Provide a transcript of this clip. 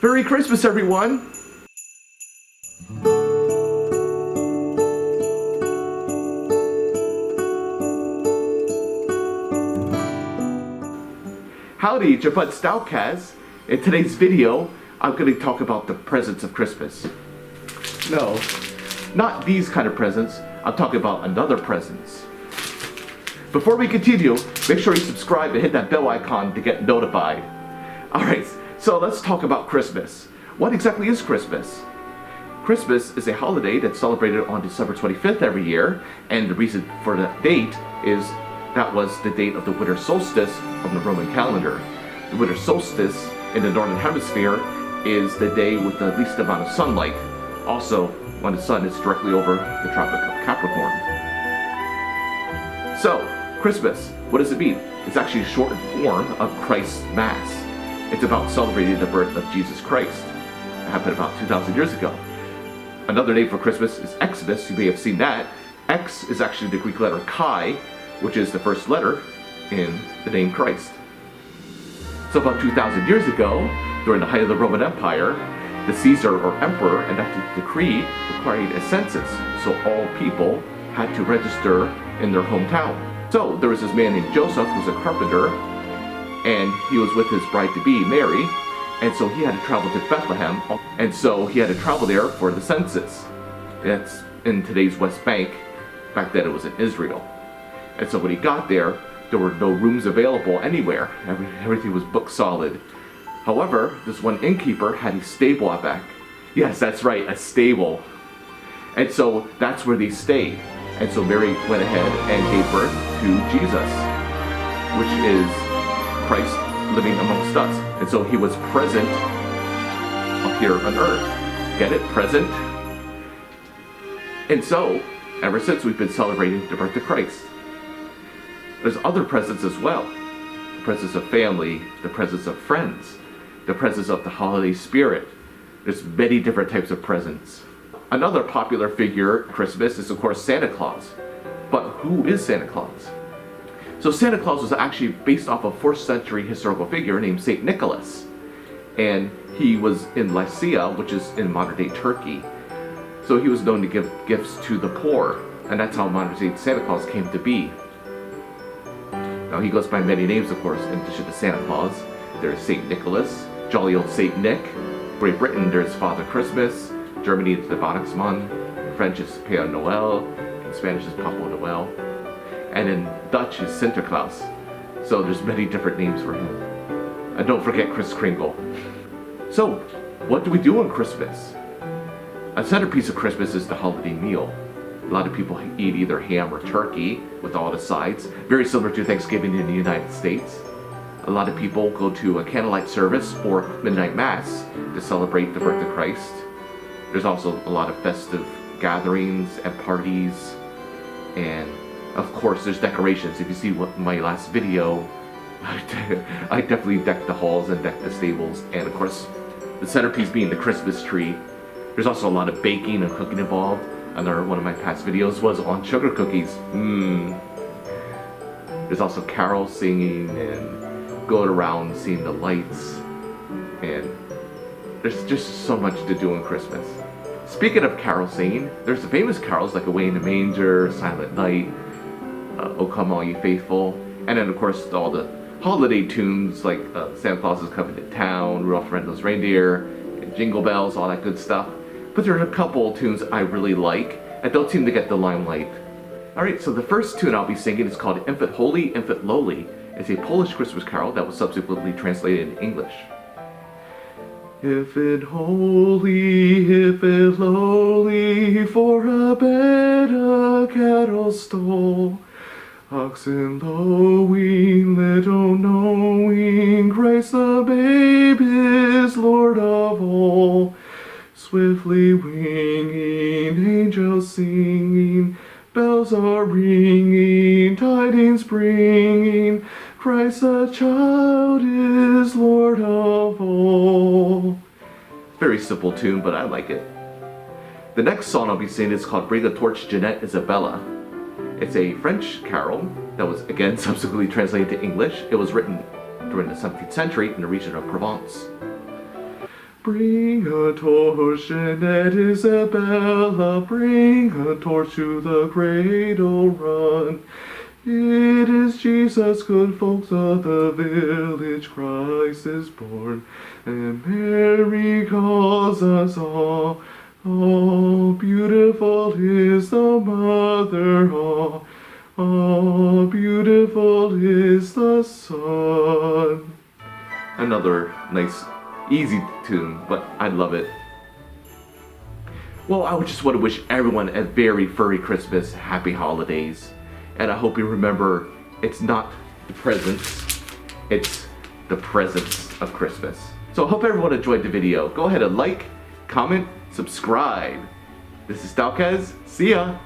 Merry Christmas, everyone! Howdy, it's your bud Stalkaz. In today's video, I'm going to talk about the presents of Christmas. No, not these kind of presents. I'm talking about another presents. Before we continue, make sure you subscribe and hit that bell icon to get notified. Alright, so let's talk about Christmas. What exactly is Christmas? Christmas is a holiday that's celebrated on December 25th every year, and the reason for that date is that was the date of the winter solstice of the Roman calendar. The winter solstice in the northern hemisphere is the day with the least amount of sunlight, also when the sun is directly over the Tropic of Capricorn. So, Christmas, what does it mean? It's actually a shortened form of Christ's Mass. It's about celebrating the birth of Jesus Christ. It happened about 2,000 years ago. Another name for Christmas is Xmas. You may have seen that. X is actually the Greek letter chi, which is the first letter in the name Christ. So about 2,000 years ago, during the height of the Roman Empire, the Caesar or emperor enacted a decree requiring a census, so all people had to register in their hometown. So there was this man named Joseph who was a carpenter, and he was with his bride-to-be, Mary, and so he had to travel to Bethlehem, and so he had to travel there for the census. That's in today's West Bank. Back then it was in Israel. And so when he got there were no rooms available anywhere. Everything was booked solid. However, this one innkeeper had a stable out back. Yes, that's right, a stable. And so that's where they stayed. And so Mary went ahead and gave birth to Jesus, which is Christ living amongst us. And so he was present up here on earth. Get it? Present? And so, ever since we've been celebrating the birth of Christ. There's other presents as well. The presence of family, the presence of friends, the presence of the holiday spirit. There's many different types of presents. Another popular figure at Christmas is, of course, Santa Claus. But who is Santa Claus? So Santa Claus was actually based off a 4th century historical figure named St. Nicholas. And he was in Lycia, which is in modern-day Turkey. So he was known to give gifts to the poor. And that's how modern-day Santa Claus came to be. Now he goes by many names, of course, in addition to Santa Claus. There's St. Nicholas, jolly old St. Nick. Great Britain, there's Father Christmas. Germany, it's the Weihnachtsmann. French is Père Noël. In Spanish is Papa Noel. And in Dutch is Sinterklaas. So there's many different names for him. And don't forget Kris Kringle. So, what do we do on Christmas? A centerpiece of Christmas is the holiday meal. A lot of people eat either ham or turkey with all the sides, very similar to Thanksgiving in the United States. A lot of people go to a candlelight service or midnight mass to celebrate the birth of Christ. There's also a lot of festive gatherings and parties, and of course there's decorations. If you see my last video, I definitely decked the halls and decked the stables, and of course the centerpiece being the Christmas tree. There's also a lot of baking and cooking involved. Another one of my past videos was on sugar cookies. There's also carol singing and going around seeing the lights, and there's just so much to do on Christmas. Speaking of carol singing, there's the famous carols like Away in the Manger, Silent Night, O Come All Ye Faithful, and then of course all the holiday tunes like Santa Claus is Coming to Town, Rudolph the Red-Nosed Reindeer, and Jingle Bells, all that good stuff. But there are a couple tunes I really like and don't seem to get the limelight. Alright, so the first tune I'll be singing is called Infant Holy, Infant Lowly. It's a Polish Christmas carol that was subsequently translated in English. Infant holy, infant lowly, for a bed a cattle stole. Oxen lowing, little knowing, Christ the babe is Lord of all. Swiftly winging, angels singing, bells are ringing, tidings bringing, Christ the child is Lord of all. Very simple tune, but I like it. The next song I'll be singing is called Bring a Torch, Jeanette Isabella. It's a French carol that was again subsequently translated to English. It was written during the 17th century in the region of Provence. Bring a torch, Annette Isabella, bring a torch to the cradle run. It is Jesus, good folks of the village, Christ is born, and Mary calls us all. Oh, beautiful is the mother, oh, beautiful is the son. Another nice, easy tune, but I love it. Well, I would just want to wish everyone a very furry Christmas, happy holidays. And I hope you remember, it's not the presents, it's the presence of Christmas. So I hope everyone enjoyed the video. Go ahead and like, comment, subscribe. This is Stalkaz. See ya!